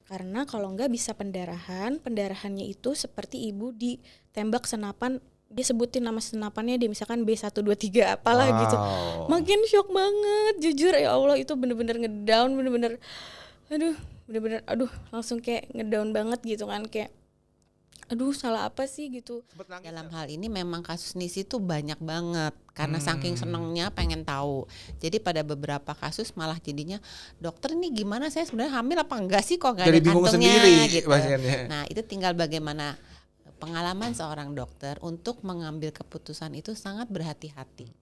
Karena kalau enggak bisa pendarahannya itu seperti ibu ditembak senapan, dia sebutin nama senapannya, dia misalkan B123 apalah gitu. Makin shock banget, jujur ya Allah, itu bener-bener ngedown, bener-bener langsung kayak ngedown banget gitu kan, kayak aduh salah apa sih gitu. Dalam hal ini memang kasus Nisi tuh banyak banget karena saking senengnya pengen tahu. Jadi pada beberapa kasus malah jadinya, dokter ini gimana, saya sebenarnya hamil apa enggak sih, kok nggak ada kantongnya sendiri, gitu. pasiennya. Nah itu tinggal bagaimana pengalaman seorang dokter untuk mengambil keputusan itu sangat berhati-hati.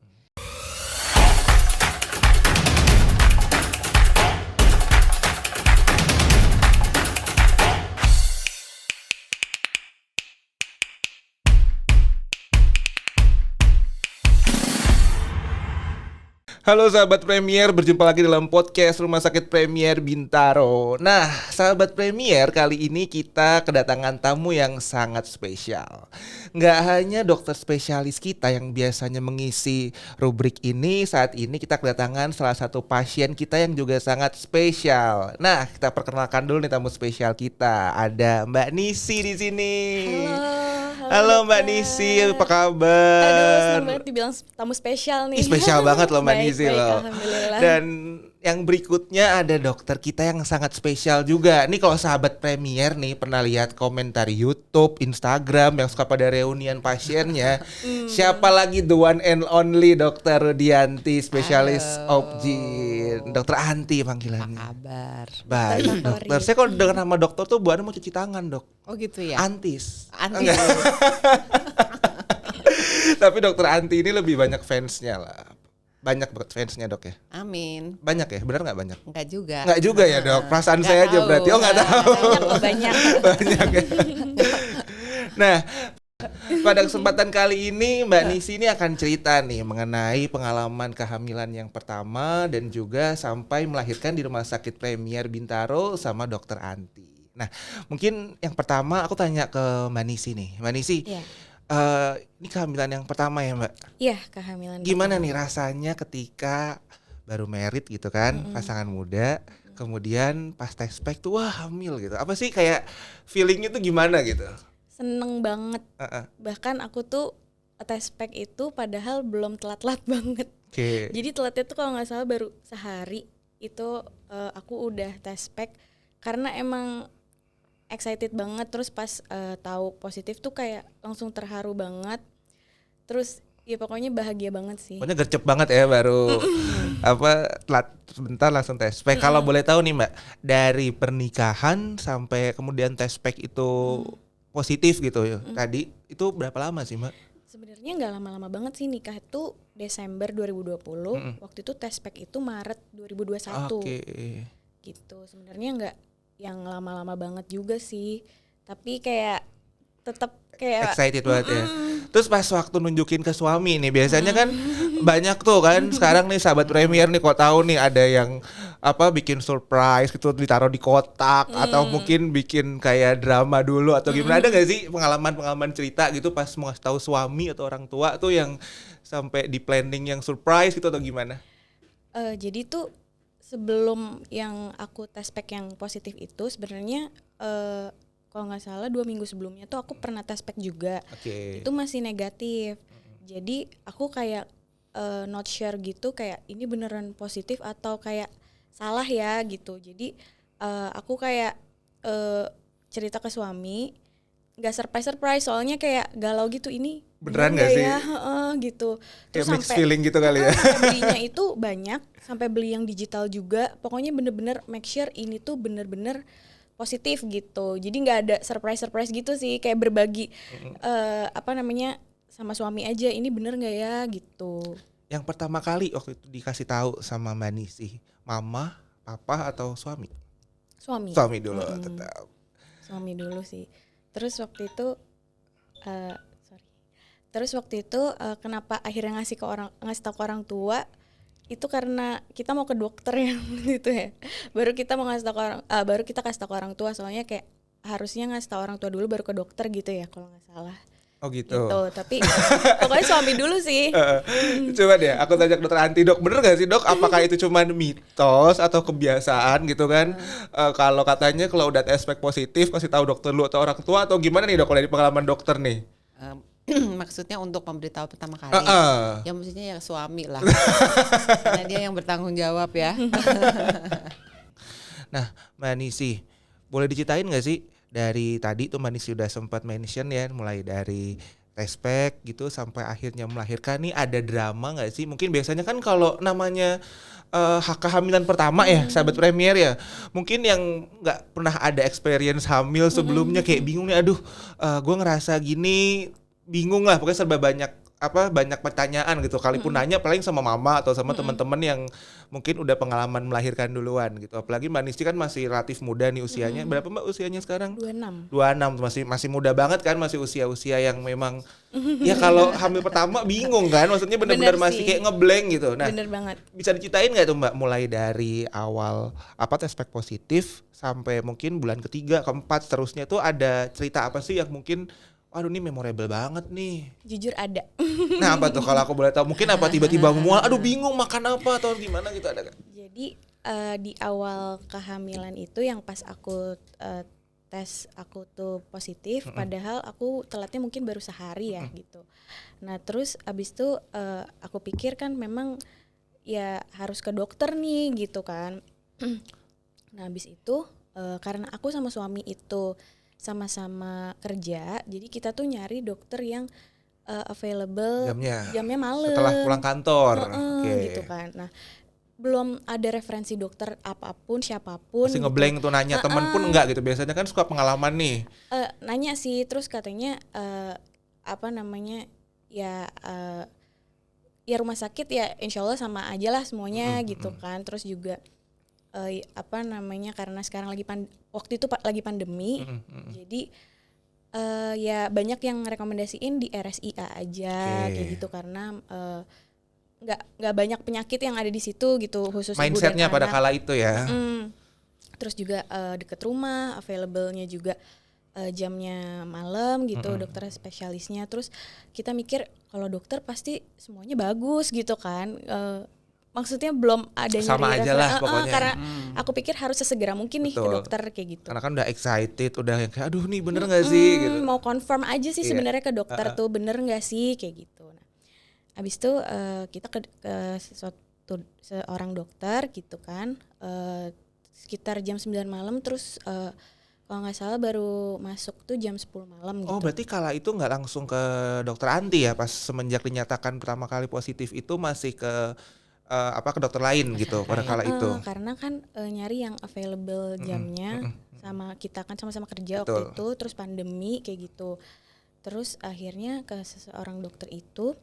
Halo sahabat Premier, berjumpa lagi dalam podcast Rumah Sakit Premier Bintaro. Nah, sahabat Premier, kali ini kita kedatangan tamu yang sangat spesial. Nggak hanya dokter spesialis kita yang biasanya mengisi rubrik ini, saat ini kita kedatangan salah satu pasien kita yang juga sangat spesial. Nah, kita perkenalkan dulu nih tamu spesial kita. Ada Mbak Nisi di sini. Halo Mbak Nisi, apa kabar? Aduh, senang banget dibilang tamu spesial nih. Spesial banget loh Mbak Nisi loh. Alhamdulillah. Dan yang berikutnya ada dokter kita yang sangat spesial juga. Nih kalau sahabat Premier nih pernah lihat komentar YouTube, Instagram yang suka pada reunian pasiennya. Siapa lagi, the one and only Dokter Rudianti, spesialis obgyn. Dokter Anti panggilannya. Apa kabar? Baik dokter. Saya kalau dengar nama dokter tuh Bu Ana mau cuci tangan, Dok. Oh gitu ya? Antis. Antis. Tapi dokter Anti ini lebih banyak fansnya lah. Banyak banget fansnya, Dok ya? Amin. Banyak ya? Benar nggak banyak? Enggak juga. Nggak juga ya, Dok? Perasaan Nggak saya aja tahu. berarti. Oh, nggak tahu. Banyak. Banyak ya. Nah, pada kesempatan kali ini Mbak Nisi ini akan cerita nih mengenai pengalaman kehamilan yang pertama dan juga sampai melahirkan di Rumah Sakit Premier Bintaro sama dokter Anti. Nah, mungkin yang pertama aku tanya ke Mbak Nisi nih. Mbak Nisi, Iya. ini kehamilan yang pertama ya Mbak? Iya, kehamilan. Gimana nih rasanya ketika baru married gitu kan, pasangan muda, kemudian pas test pack tuh wah hamil gitu. Apa sih kayak feelingnya tuh gimana gitu? Seneng banget. Bahkan aku tuh test pack itu padahal belum telat-telat banget. Oke. Jadi telatnya tuh kalau nggak salah baru sehari itu aku udah test pack karena emang excited banget. Terus pas tahu positif tuh kayak langsung terharu banget. Terus ya pokoknya bahagia banget sih. Pokoknya gercep banget ya baru telat sebentar langsung test pack. Kalau boleh tahu nih Mbak, dari pernikahan sampai kemudian test pack itu positif gitu ya. Tadi itu berapa lama sih Mbak? Sebenarnya nggak lama-lama banget sih, nikah itu Desember 2020. Waktu itu test pack itu Maret 2021. Oke. Gitu. Sebenarnya nggak yang lama-lama banget juga sih. Tapi kayak tetap kayak Excited banget ya. Terus pas waktu nunjukin ke suami nih, biasanya kan banyak tuh kan sekarang nih sahabat Premier nih kok tahu nih ada yang bikin surprise gitu ditaruh di kotak atau mungkin bikin kayak drama dulu atau gimana. Ada gak sih pengalaman cerita gitu pas mau ngasih tahu suami atau orang tua tuh yang sampai di planning yang surprise gitu atau gimana? jadi tuh sebelum yang aku test pack yang positif itu sebenarnya kalau nggak salah 2 minggu sebelumnya tuh aku pernah test pack juga. Oke. Itu masih negatif. Jadi aku kayak not sure gitu, kayak ini beneran positif atau kayak salah ya gitu. Jadi aku kayak cerita ke suami, nggak surprise soalnya kayak galau gitu, ini Beneran bener nggak sih? ya? Gitu. Kayak Terus mixed feeling gitu kali ya. sampai belinya itu banyak, sampai beli yang digital juga. Pokoknya bener-bener make sure ini tuh bener-bener positif gitu. Jadi nggak ada surprise gitu sih, kayak berbagi sama suami aja, ini bener nggak ya gitu. Yang pertama kali waktu itu dikasih tahu sama Mbak Nisi, mama, papa atau suami? Suami. Suami dulu tetap. Suami dulu sih. Terus waktu itu kenapa akhirnya ngasih tahu ke orang tua? Itu karena kita mau ke dokter ya gitu ya. Baru kita kasih tahu ke orang tua, soalnya kayak harusnya ngasih tahu orang tua dulu baru ke dokter gitu ya kalau nggak salah. Oh gitu. gitu. Tapi pokoknya suami dulu sih. Coba deh, aku tanya ke dokter Anti, dok, bener gak sih dok? Apakah itu cuma mitos atau kebiasaan gitu kan? Kalau katanya kalau udah aspek positif kasih tahu dokter lu atau orang tua atau gimana nih dok? Kalau dari pengalaman dokter nih? Maksudnya untuk memberitahu pertama kali, ya mestinya ya suami lah, karena dia yang bertanggung jawab ya. Nah, Mbak Nisi, boleh diceritain nggak sih dari tadi tuh Mbak Nisi udah sempat mention ya, mulai dari respect gitu sampai akhirnya melahirkan nih ada drama nggak sih? Mungkin biasanya kan kalau namanya kehamilan pertama ya, sahabat Premier ya, mungkin yang nggak pernah ada experience hamil sebelumnya kayak bingung nih, aduh, gue ngerasa gini, bingung lah, pokoknya serba banyak pertanyaan gitu. Kalaupun nanya paling sama mama atau sama teman-teman yang mungkin udah pengalaman melahirkan duluan gitu. Apalagi Mbak Nisti kan masih relatif muda nih usianya. Berapa Mbak usianya sekarang? 26. 26, masih muda banget kan, masih usia-usia yang memang ya kalau hamil pertama bingung kan, maksudnya benar-benar Bener masih sih. kayak ngeblank gitu. Nah, Bener banget. bisa diceritain nggak tuh Mbak mulai dari awal aspek positif sampai mungkin bulan ketiga, keempat seterusnya tuh ada cerita apa sih yang mungkin aduh ini memorable banget nih. Jujur ada. Nah apa tuh kalau aku boleh tahu, mungkin apa tiba-tiba mual, aduh bingung makan apa atau gimana gitu, ada kan? Jadi di awal kehamilan itu yang pas aku tes aku tuh positif, padahal aku telatnya mungkin baru sehari ya gitu. Nah terus abis itu aku pikir kan memang ya harus ke dokter nih gitu kan. Nah abis itu karena aku sama suami itu sama-sama kerja, jadi kita tuh nyari dokter yang available jamnya malam setelah pulang kantor. gitu kan. Nah belum ada referensi dokter apapun siapapun Masih gitu. ngeblank tuh, nanya temen pun enggak gitu, biasanya kan suka pengalaman nih. Nanya sih, terus katanya ya rumah sakit ya insya Allah sama aja lah semuanya gitu kan. Terus juga karena sekarang waktu itu lagi pandemi, jadi ya banyak yang rekomendasiin di RSIA aja kayak gitu, karena nggak banyak penyakit yang ada di situ gitu, khusus ibu dan Mindsetnya pada anak. kala itu ya. Terus juga deket rumah, available-nya juga jamnya malam gitu, dokter spesialisnya. Terus kita mikir kalau dokter pasti semuanya bagus gitu kan. Maksudnya belum ada Sama nyari aja lah pokoknya. karena aku pikir harus sesegera mungkin nih ke dokter kayak gitu. Karena kan udah excited, udah yang kayak aduh nih bener nggak sih gitu. Mau confirm aja sih sebenarnya ke dokter tuh bener nggak sih kayak gitu. Nah, abis itu kita ke seorang dokter gitu kan, sekitar jam 9 malam, terus kalau nggak salah baru masuk tuh jam 10 malam gitu. Oh berarti kala itu nggak langsung ke dokter Anti ya, pas semenjak dinyatakan pertama kali positif itu masih ke ke dokter lain gitu pada kala itu. Karena kan nyari yang available jamnya, sama kita kan sama-sama kerja waktu itu, terus pandemi kayak gitu. Terus akhirnya ke seseorang dokter itu,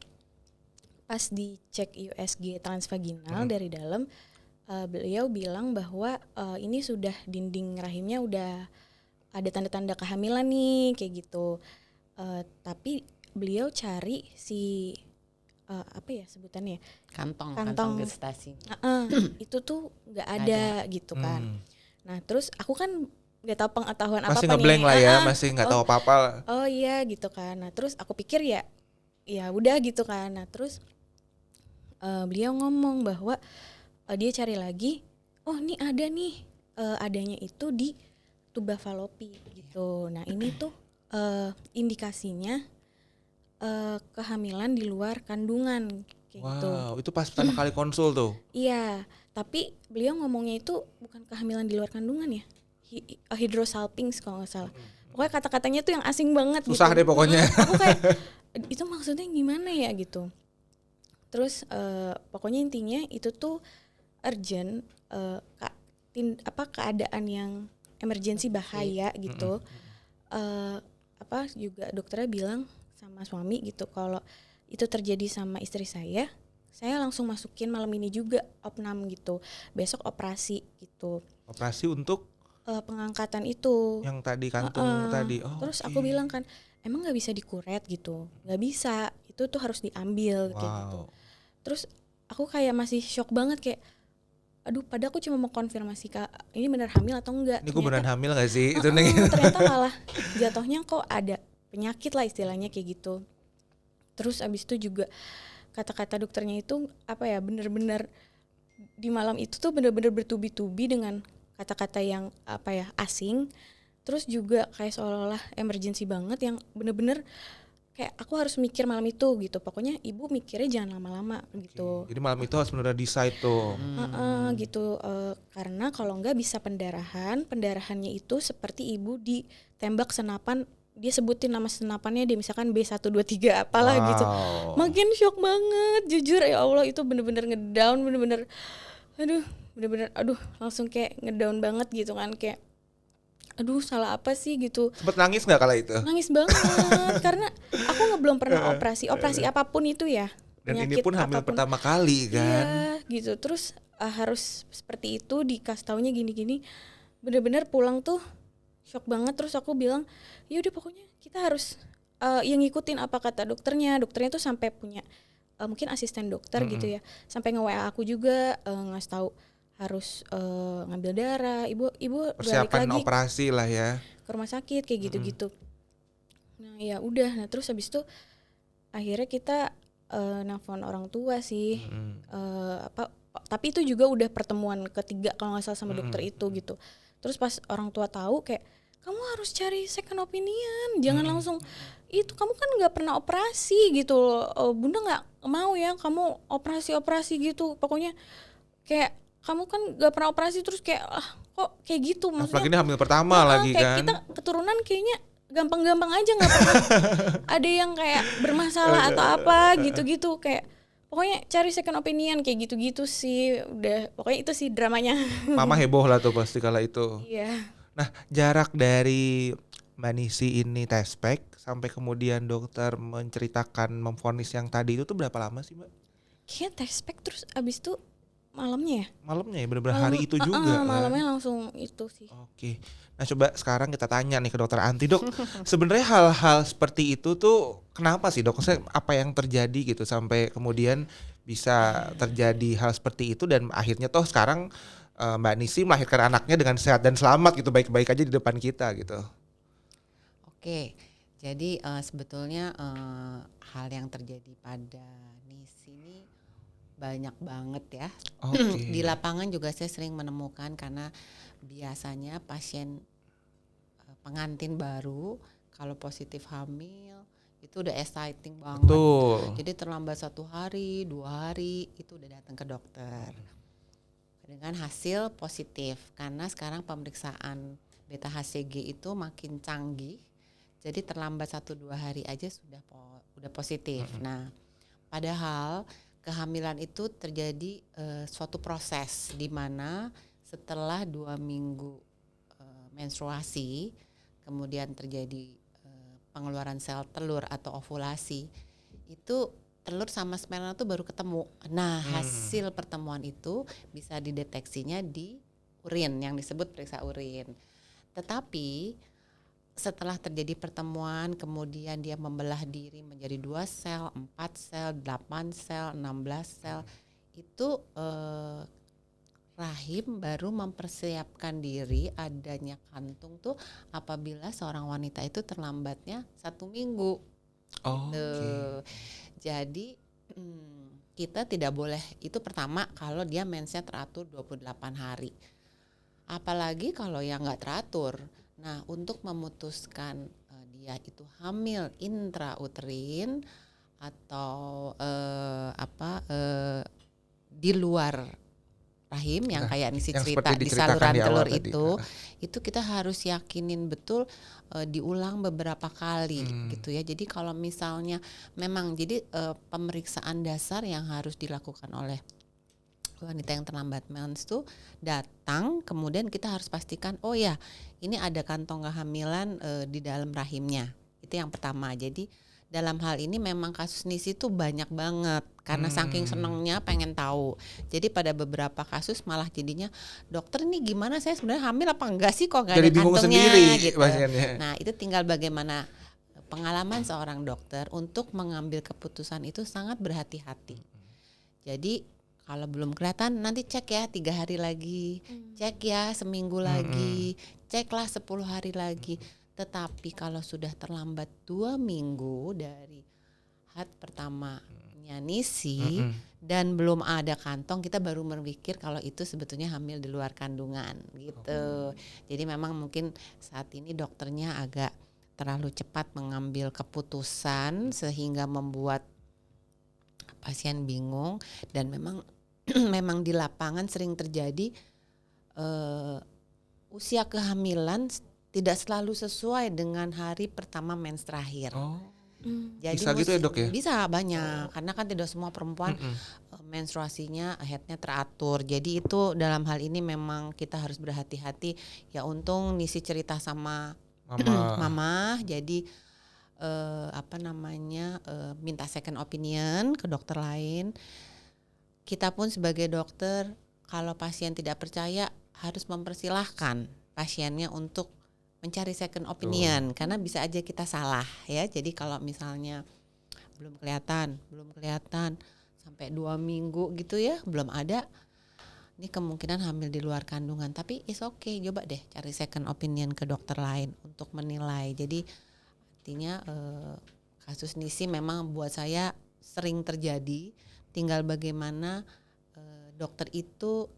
pas dicek USG transvaginal dari dalam, beliau bilang bahwa ini sudah dinding rahimnya udah ada tanda-tanda kehamilan nih kayak gitu. Tapi beliau cari si sebutannya kantong gestasi. Itu tuh nggak ada gitu kan. Nah terus aku kan nggak tahu pengetahuan apa-apa nih. Masih ngeblank lah ya, masih nggak tahu apa-apa. Oh iya gitu kan. Nah terus aku pikir ya udah gitu kan. Nah terus beliau ngomong bahwa dia cari lagi, oh ini ada nih, adanya itu di tuba falopi gitu. Nah ini tuh indikasinya kehamilan di luar kandungan kayak gitu. Wow, itu pas pertama kali konsul tuh. Iya, tapi beliau ngomongnya itu bukan kehamilan di luar kandungan ya, hydrosalpinx kalau nggak salah. Pokoknya kata-katanya tuh yang asing banget. Susah gitu. Deh pokoknya. Aku kayak itu maksudnya gimana ya gitu. Terus pokoknya intinya itu tuh urgent, keadaan yang emergency bahaya gitu. Juga dokternya bilang sama suami gitu, kalau itu terjadi sama istri saya langsung masukin malam ini juga opnam gitu, besok operasi gitu. Operasi untuk pengangkatan itu yang tadi kantung tadi. Terus aku bilang kan, emang nggak bisa dikuret gitu? Nggak bisa, itu tuh harus diambil kayak gitu. Terus aku kayak masih shock banget, kayak aduh, padahal aku cuma mau konfirmasi Kak, ini benar hamil atau enggak. Ini gue beneran hamil gak sih? Ternyata malah jatuhnya kok ada penyakit lah istilahnya kayak gitu. Terus abis itu juga kata-kata dokternya itu apa ya, bener-bener di malam itu tuh bener-bener bertubi-tubi dengan kata-kata yang apa ya, asing. Terus juga kayak seolah-olah emergency banget yang bener-bener kayak aku harus mikir malam itu gitu. Pokoknya ibu mikirnya jangan lama-lama gitu. Jadi malam itu harus benar decide tuh. Gitu karena kalau enggak bisa pendarahannya itu seperti ibu ditembak senapan, dia sebutin nama senapannya dia misalkan B123 apalah gitu. Makin shock banget jujur, ya Allah itu bener-bener ngedown, bener-bener aduh langsung kayak ngedown banget gitu kan, kayak aduh salah apa sih gitu. Sempet nangis nggak kala itu? Nangis banget karena aku belum pernah operasi apapun itu ya. Dan ini pun hamil apapun. pertama kali kan? Iya gitu, terus harus seperti itu, dikasih taunya gini-gini, bener-bener pulang tuh shock banget. Terus aku bilang ya udah pokoknya kita harus yang ngikutin apa kata dokternya tuh sampai punya mungkin asisten dokter gitu ya, sampai nge-WA aku juga ngasih tahu harus ngambil darah, ibu Persiapan balik lagi operasi lah ya. ke rumah sakit kayak gitu-gitu. Nah ya udah, nah terus habis itu akhirnya kita nelfon orang tua sih, tapi itu juga udah pertemuan ketiga kalau nggak salah sama dokter itu gitu. Terus pas orang tua tahu kayak kamu harus cari second opinion, jangan langsung itu, kamu kan nggak pernah operasi gitu, bunda nggak mau ya kamu operasi gitu, pokoknya kayak kamu kan nggak pernah operasi terus kayak kok kayak gitu, maksudnya Apalagi ini hamil pertama lagi kayak kan. kita keturunan kayaknya gampang-gampang aja, nggak pernah ada yang kayak bermasalah atau apa gitu-gitu, kayak pokoknya cari second opinion kayak gitu-gitu sih. Udah pokoknya itu sih dramanya. Mama heboh lah tuh pasti kala itu. Iya. Nah, jarak dari Mbak Nisi ini test pack sampai kemudian dokter menceritakan memvonis yang tadi itu tuh berapa lama sih, Mbak? Kayaknya test pack terus abis itu malamnya ya? Malamnya ya, bener-bener hari itu juga kan? Malamnya langsung itu sih. Oke. Nah, coba sekarang kita tanya nih ke dokter Anti, Dok. Sebenarnya hal-hal seperti itu tuh kenapa sih, Dok? Maksudnya apa yang terjadi gitu sampai kemudian bisa terjadi hal seperti itu dan akhirnya toh sekarang Mbak Nisi melahirkan anaknya dengan sehat dan selamat gitu, baik-baik aja di depan kita gitu. Oke, jadi sebetulnya hal yang terjadi pada Nisi ini banyak banget ya. Di lapangan juga saya sering menemukan, karena biasanya pasien pengantin baru kalau positif hamil itu udah exciting banget. Betul. Jadi terlambat 1 hari, 2 hari itu udah datang ke dokter dengan hasil positif, karena sekarang pemeriksaan beta HCG itu makin canggih. Jadi terlambat 1-2 hari aja udah positif. Nah, padahal kehamilan itu terjadi suatu proses di mana setelah 2 minggu menstruasi, kemudian terjadi pengeluaran sel telur atau ovulasi, itu telur sama sperma itu baru ketemu. Nah, hasil pertemuan itu bisa dideteksinya di urin yang disebut periksa urin. Tetapi setelah terjadi pertemuan, kemudian dia membelah diri menjadi 2 sel, 4 sel, 8 sel, 16 sel, itu rahim baru mempersiapkan diri adanya kantung tuh apabila seorang wanita itu terlambatnya 1 minggu. Jadi kita tidak boleh, itu pertama kalau dia mensnya teratur 28 hari. Apalagi kalau yang nggak teratur. Nah, untuk memutuskan dia itu hamil intrauterin atau di luar rahim yang kayak Nisi cerita di saluran telur itu kita harus yakinin betul, diulang beberapa kali gitu ya. Jadi kalau misalnya memang jadi pemeriksaan dasar yang harus dilakukan oleh wanita yang terlambat mens tuh datang, kemudian kita harus pastikan oh ya ini ada kantong kehamilan di dalam rahimnya. Itu yang pertama. Jadi dalam hal ini memang kasus Nisi tuh banyak banget karena saking senengnya pengen tahu. Jadi pada beberapa kasus malah jadinya dokter ini gimana, saya sebenarnya hamil apa enggak sih kok nggak ada kantongnya sendiri, gitu. pasiennya. Nah itu tinggal bagaimana pengalaman seorang dokter untuk mengambil keputusan itu sangat berhati-hati. Jadi kalau belum kelihatan nanti cek ya 3 hari lagi, cek ya seminggu lagi, ceklah 10 hari lagi. Tetapi kalau sudah terlambat 2 minggu dari HAT pertamanya Nisi dan belum ada kantong, kita baru berpikir kalau itu sebetulnya hamil di luar kandungan gitu. Jadi memang mungkin saat ini dokternya agak terlalu cepat mengambil keputusan sehingga membuat pasien bingung, dan memang memang di lapangan sering terjadi usia kehamilan tidak selalu sesuai dengan hari pertama mens terakhir. Jadi Bisa gitu ya, Dok ya? Bisa banyak, karena kan tidak semua perempuan menstruasinya headnya teratur. Jadi itu dalam hal ini memang kita harus berhati-hati. Ya untung Nisi cerita sama mama, jadi minta second opinion ke dokter lain. Kita pun sebagai dokter, kalau pasien tidak percaya harus mempersilahkan pasiennya untuk mencari second opinion, karena bisa aja kita salah ya. Jadi kalau misalnya belum kelihatan sampai 2 minggu gitu ya, belum ada, ini kemungkinan hamil di luar kandungan. Tapi it's okay, coba deh cari second opinion ke dokter lain untuk menilai. Jadi artinya kasus Nisi memang buat saya sering terjadi, tinggal bagaimana dokter itu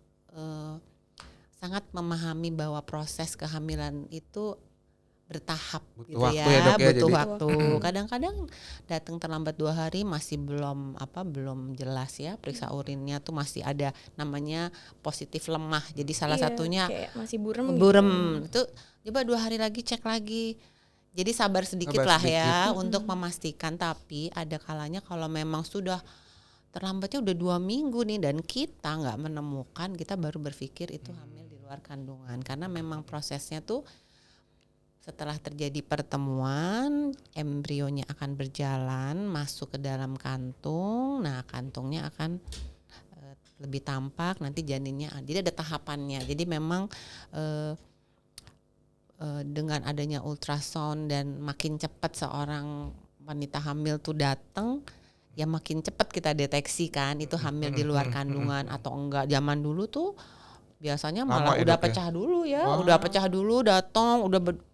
sangat memahami bahwa proses kehamilan itu bertahap Butuh gitu waktu ya, ya, Dok, ya, butuh jadi. waktu. Kadang-kadang datang terlambat 2 hari masih belum jelas ya, periksa urinnya tuh masih ada namanya positif lemah. Jadi salah satunya kayak masih burem itu coba 2 hari lagi cek lagi. Jadi sabar sedikit lah ya untuk memastikan. Tapi ada kalanya kalau memang sudah terlambatnya udah 2 minggu nih dan kita nggak menemukan, kita baru berpikir itu hamil di luar kandungan. Karena memang prosesnya tuh setelah terjadi pertemuan, embrionya akan berjalan masuk ke dalam kantung. Nah, kantungnya akan lebih tampak, nanti janinnya. Jadi ada tahapannya. Jadi memang dengan adanya ultrasound dan makin cepat seorang wanita hamil tuh datang, ya makin cepat kita deteksi kan itu hamil di luar kandungan atau enggak. Zaman dulu tuh biasanya malah udah pecah dulu ya, udah pecah dulu datang, udah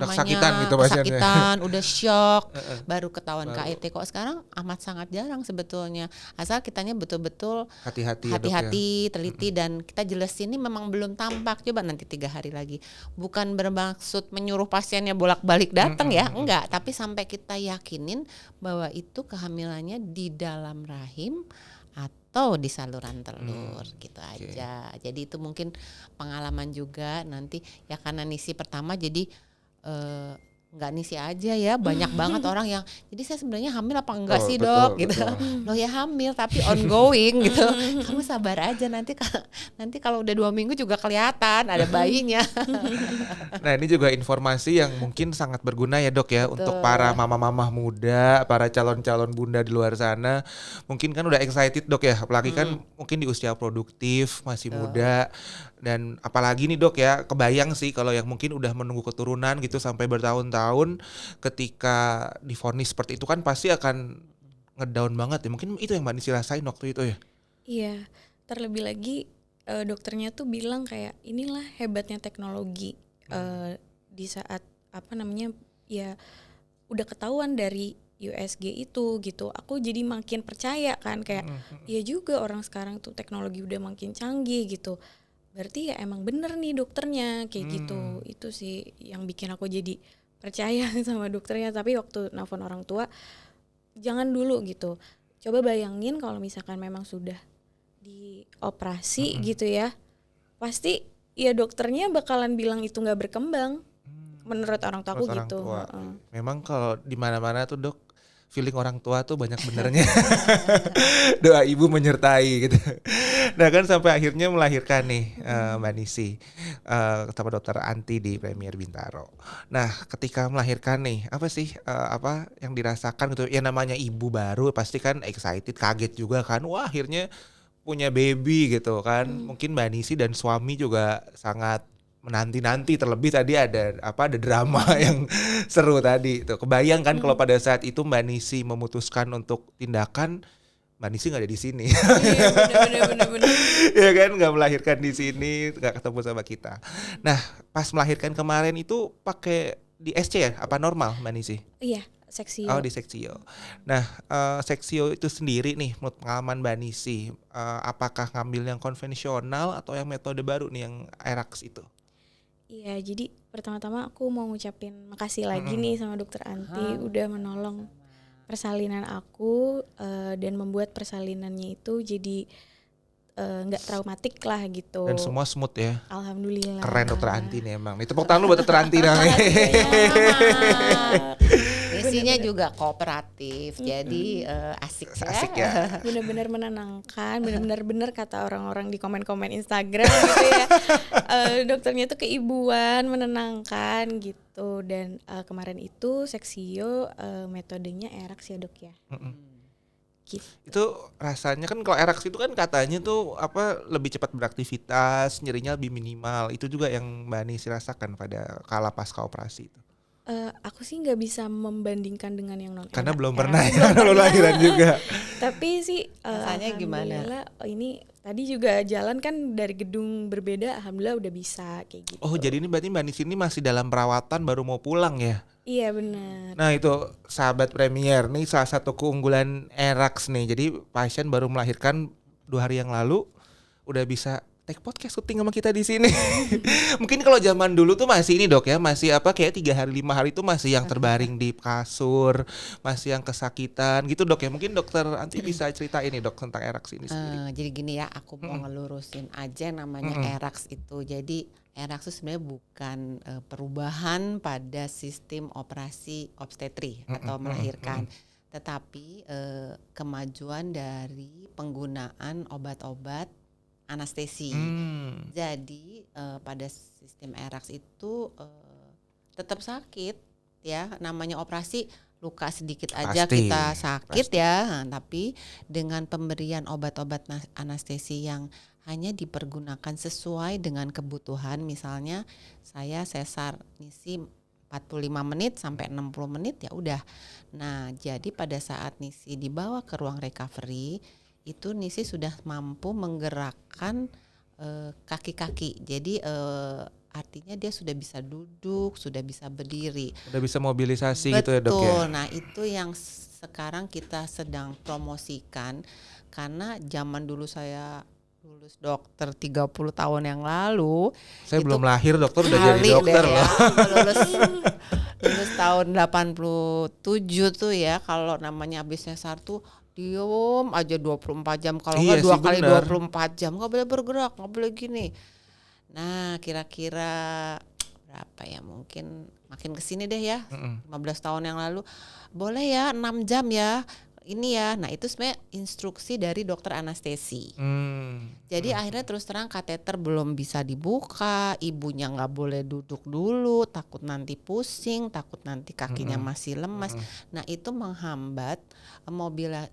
kesakitan, udah shock, baru ketahuan KIT. Kok sekarang amat sangat jarang sebetulnya, asal kitanya betul-betul hati-hati, teliti, dan kita jelasin ini memang belum tampak, coba nanti 3 hari lagi. Bukan bermaksud menyuruh pasiennya bolak-balik datang ya, enggak, tapi sampai kita yakinin bahwa itu kehamilannya di dalam rahim atau di saluran telur gitu aja. Jadi itu mungkin pengalaman juga nanti ya, karena Nisi pertama jadi nggak Nisi aja ya, banyak banget orang yang jadi saya sebenarnya hamil apa enggak sih dok gitu. Loh ya hamil tapi ongoing gitu. Kamu sabar aja, nanti kalau udah 2 minggu juga kelihatan ada bayinya. Nah ini juga informasi yang mungkin sangat berguna ya dok ya. Betul. Untuk para mama-mama muda, para calon-calon bunda di luar sana, mungkin kan udah excited dok ya, apalagi kan mungkin di usia produktif, masih muda. Dan apalagi nih dok ya, kebayang sih kalau yang mungkin udah menunggu keturunan gitu sampai bertahun-tahun, ketika divonis seperti itu kan pasti akan ngedown banget ya. Mungkin itu yang Mbak Nisi rasain waktu itu ya. Iya, terlebih lagi dokternya tuh bilang kayak inilah hebatnya teknologi. Di saat ya udah ketahuan dari USG itu gitu, aku jadi makin percaya kan, kayak iya juga orang sekarang tuh teknologi udah makin canggih gitu. Berarti ya emang bener nih dokternya kayak gitu. Itu sih yang bikin aku jadi percaya sama dokternya. Tapi waktu nelfon orang tua, jangan dulu gitu. Coba bayangin kalau misalkan memang sudah dioperasi gitu ya, pasti ya dokternya bakalan bilang itu nggak berkembang. Menurut orang tua aku gitu. Memang kalau di mana-mana tuh dok, feeling orang tua tuh banyak benernya. Doa ibu menyertai gitu. Nah kan sampai akhirnya melahirkan nih Mbak Nisi sama dokter Anti di Premier Bintaro. Nah ketika melahirkan nih, apa sih apa yang dirasakan gitu? Ya namanya ibu baru pasti kan excited, kaget juga kan. Wah akhirnya punya baby gitu kan. Mungkin Mbak Nisi dan suami juga sangat menanti-nanti, terlebih tadi ada drama yang seru tadi tuh. Kebayang kan kalau pada saat itu Mbak Nisi memutuskan untuk tindakan, Mbak Nisi nggak ada di sini. Iya benar. Ya kan, nggak melahirkan di sini, nggak ketemu sama kita. Nah pas melahirkan kemarin itu pakai di SC ya? Apa normal Mbak Nisi? Iya, seksi. Oh di Seksio. Nah Seksio itu sendiri nih menurut pengalaman Mbak Nisi, apakah ngambil yang konvensional atau yang metode baru nih yang ERAX itu? Iya, jadi pertama-tama aku mau ngucapin makasih lagi nih sama dokter Anti udah menolong persalinan aku dan membuat persalinannya itu jadi nggak traumatik lah gitu. Dan semua smooth ya. Alhamdulillah. Keren dokter Anti nih emang. Nih tepuk tangan lu buat dokter Anti dong. Misinya juga kooperatif, jadi asik ya. Asik ya. Benar-benar menenangkan, benar-benar kata orang-orang di komen-komen Instagram gitu ya. Dokternya tuh keibuan, menenangkan gitu. Dan kemarin itu Seksio metodenya ERAX ya dok ya. Gitu. Itu rasanya kan kalau ERAX itu kan katanya tuh apa lebih cepat beraktivitas, nyerinya lebih minimal. Itu juga yang Mbak Nisi rasakan pada kala pasca operasi itu. Aku sih nggak bisa membandingkan dengan yang non Karena belum pernah ya lu lahiran juga. Tapi sih rasanya gimana? alhamdulillah ini tadi juga jalan kan dari gedung berbeda, alhamdulillah udah bisa kayak gitu. Oh jadi ini berarti Mbak Nisi ini masih dalam perawatan baru mau pulang ya? Iya benar. Nah itu sahabat Premier nih salah satu keunggulan ERAX nih. Jadi pasien baru melahirkan 2 hari yang lalu udah bisa take podcast syuting sama kita di sini. Mungkin kalau zaman dulu tuh masih ini dok ya, masih apa kayak 3 hari 5 hari itu masih yang terbaring di kasur, masih yang kesakitan gitu dok ya. Mungkin dokter Anti bisa cerita ini dok tentang ERAX ini sendiri. Jadi gini ya, aku mau ngelurusin aja namanya ERAX itu. Jadi ERAX itu sebenarnya bukan perubahan pada sistem operasi obstetri atau melahirkan, tetapi kemajuan dari penggunaan obat-obat anestesi. Jadi pada sistem ERAX itu tetap sakit ya, namanya operasi luka sedikit aja Pasti, kita sakit pasti. ya. Nah, tapi dengan pemberian obat-obat anestesi yang hanya dipergunakan sesuai dengan kebutuhan, misalnya saya sesar Nisi 45 menit sampai 60 menit ya udah. Nah, jadi pada saat Nisi dibawa ke ruang recovery itu Nisi sudah mampu menggerakkan kaki-kaki. Jadi artinya dia sudah bisa duduk, sudah bisa berdiri. Udah bisa mobilisasi Betul. gitu ya dok ya. Nah, itu yang sekarang kita sedang promosikan karena zaman dulu saya lulus dokter 30 tahun yang lalu. Saya itu belum lahir dokter udah jadi dokter loh. Lulus tahun 87 tuh ya, kalau namanya habis sesar tuh diem aja 24 jam, kalau Iya enggak 2 sih, kali bener. 24 jam, enggak boleh bergerak, enggak boleh gini. Nah, kira-kira berapa ya, mungkin makin kesini deh ya, 15 tahun yang lalu, boleh ya 6 jam ya, ini ya. Nah, itu sebenarnya instruksi dari dokter anestesi. Jadi akhirnya terus terang kateter belum bisa dibuka, ibunya nggak boleh duduk dulu, takut nanti pusing, takut nanti kakinya masih lemas. Nah, itu menghambat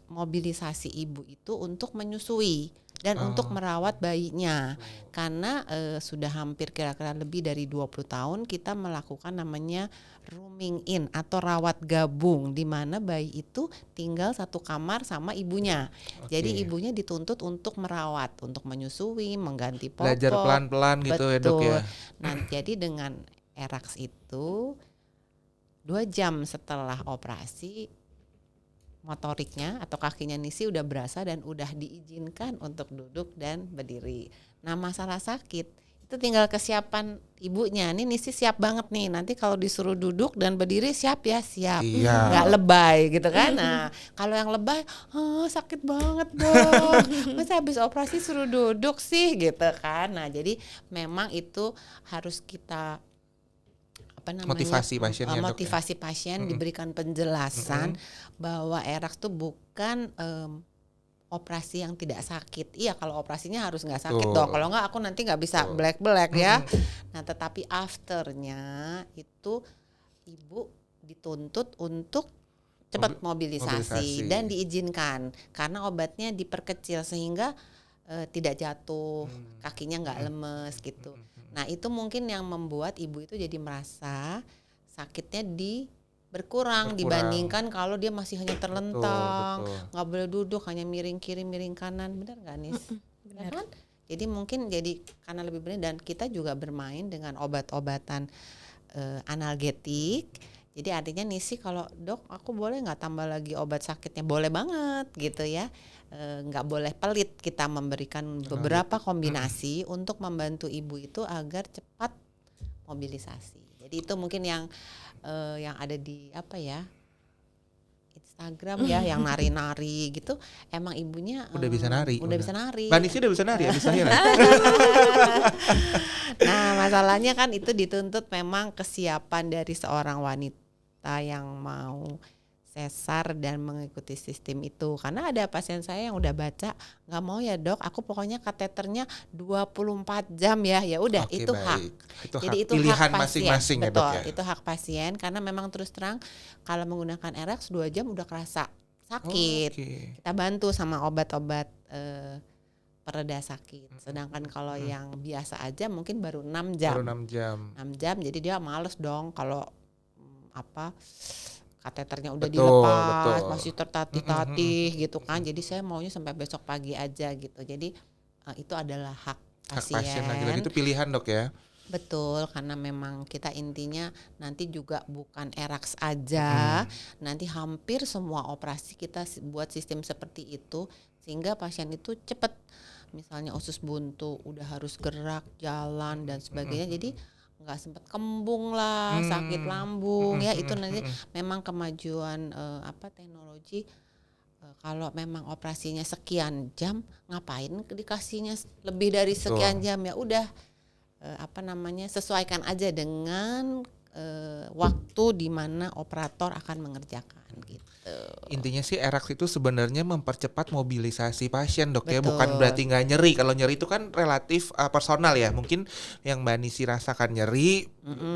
mobilisasi ibu itu untuk menyusui dan untuk merawat bayinya. Karena sudah hampir kira-kira lebih dari 20 tahun kita melakukan namanya rooming in atau rawat gabung, di mana bayi itu tinggal satu kamar sama ibunya. Jadi ibunya dituntut untuk merawat, untuk menyusui, mengganti popok. Belajar pelan-pelan gitu ya dok ya. Nah, jadi dengan ERAX itu 2 jam setelah operasi, motoriknya atau kakinya Nisi udah berasa dan udah diizinkan untuk duduk dan berdiri. Nah, masalah sakit itu tinggal kesiapan ibunya. Nih Nisi siap banget nih, nanti kalau disuruh duduk dan berdiri siap ya, siap. Iya. Nggak lebay gitu kan. Nah, kalau yang lebay, sakit banget dong, masa habis operasi suruh duduk sih gitu kan. Nah, jadi memang itu harus kita motivasi pasiennya, motivasi pasien, diberikan penjelasan bahwa ERAX itu bukan operasi yang tidak sakit. Iya, kalau operasinya harus nggak sakit dong. Kalau nggak aku nanti nggak bisa black ya. Nah, tetapi afternya itu ibu dituntut untuk cepat mobilisasi dan diizinkan karena obatnya diperkecil sehingga tidak jatuh, kakinya nggak lemes gitu. Nah, itu mungkin yang membuat ibu itu jadi merasa sakitnya berkurang dibandingkan kalau dia masih hanya terlentang, nggak boleh duduk, hanya miring kiri miring kanan. Benar nggak Nis? Benar kan? Jadi mungkin jadi karena lebih benar, dan kita juga bermain dengan obat-obatan analgetik. Jadi artinya Nisi kalau dok aku boleh nggak tambah lagi obat sakitnya, boleh banget gitu ya. Nggak boleh pelit kita memberikan beberapa kombinasi untuk membantu ibu itu agar cepat mobilisasi. Jadi itu mungkin yang ada di apa ya, Instagram ya, yang nari-nari gitu. Emang ibunya Udah bisa nari. bisa nari. Mbak Nisi udah bisa nari habis lahiran. Nah masalahnya kan itu dituntut memang kesiapan dari seorang wanita yang mau sesar dan mengikuti sistem itu. Karena ada pasien saya yang udah baca, nggak mau ya dok, aku pokoknya kateternya 24 jam ya. Ya udah, Oke, itu baik. hak. Itu Jadi hak itu pilihan hak pasien. masing-masing ya Betul, dok ya. itu hak pasien karena memang terus terang kalau menggunakan RX 2 jam udah kerasa sakit. Oke. Kita bantu sama obat-obat pereda sakit. Sedangkan kalau yang biasa aja mungkin baru 6 jam. Baru 6 jam. 6 jam, jadi dia males dong kalau kateternya udah Betul, dilepas, betul. masih tertatih-tatih gitu kan. Jadi saya maunya sampai besok pagi aja gitu. Jadi itu adalah hak Hak pasien. pasien lagi, dan itu pilihan dok ya. Betul, karena memang kita intinya nanti juga bukan RX aja, nanti hampir semua operasi kita buat sistem seperti itu sehingga pasien itu cepat. Misalnya usus buntu udah harus gerak, jalan dan sebagainya, jadi nggak sempat kembung lah, sakit lambung ya, itu nanti memang kemajuan teknologi. Kalau memang operasinya sekian jam, ngapain dikasihnya lebih dari sekian jam, ya udah sesuaikan aja dengan waktu di mana operator akan mengerjakan gitu. Intinya sih RX itu sebenarnya mempercepat mobilisasi pasien dok ya, Betul. bukan berarti nggak nyeri. Kalau nyeri itu kan relatif personal ya. Mungkin yang Mbak Nisi rasakan nyeri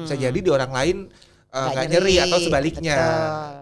bisa jadi di orang lain nggak nyeri atau sebaliknya. Betul.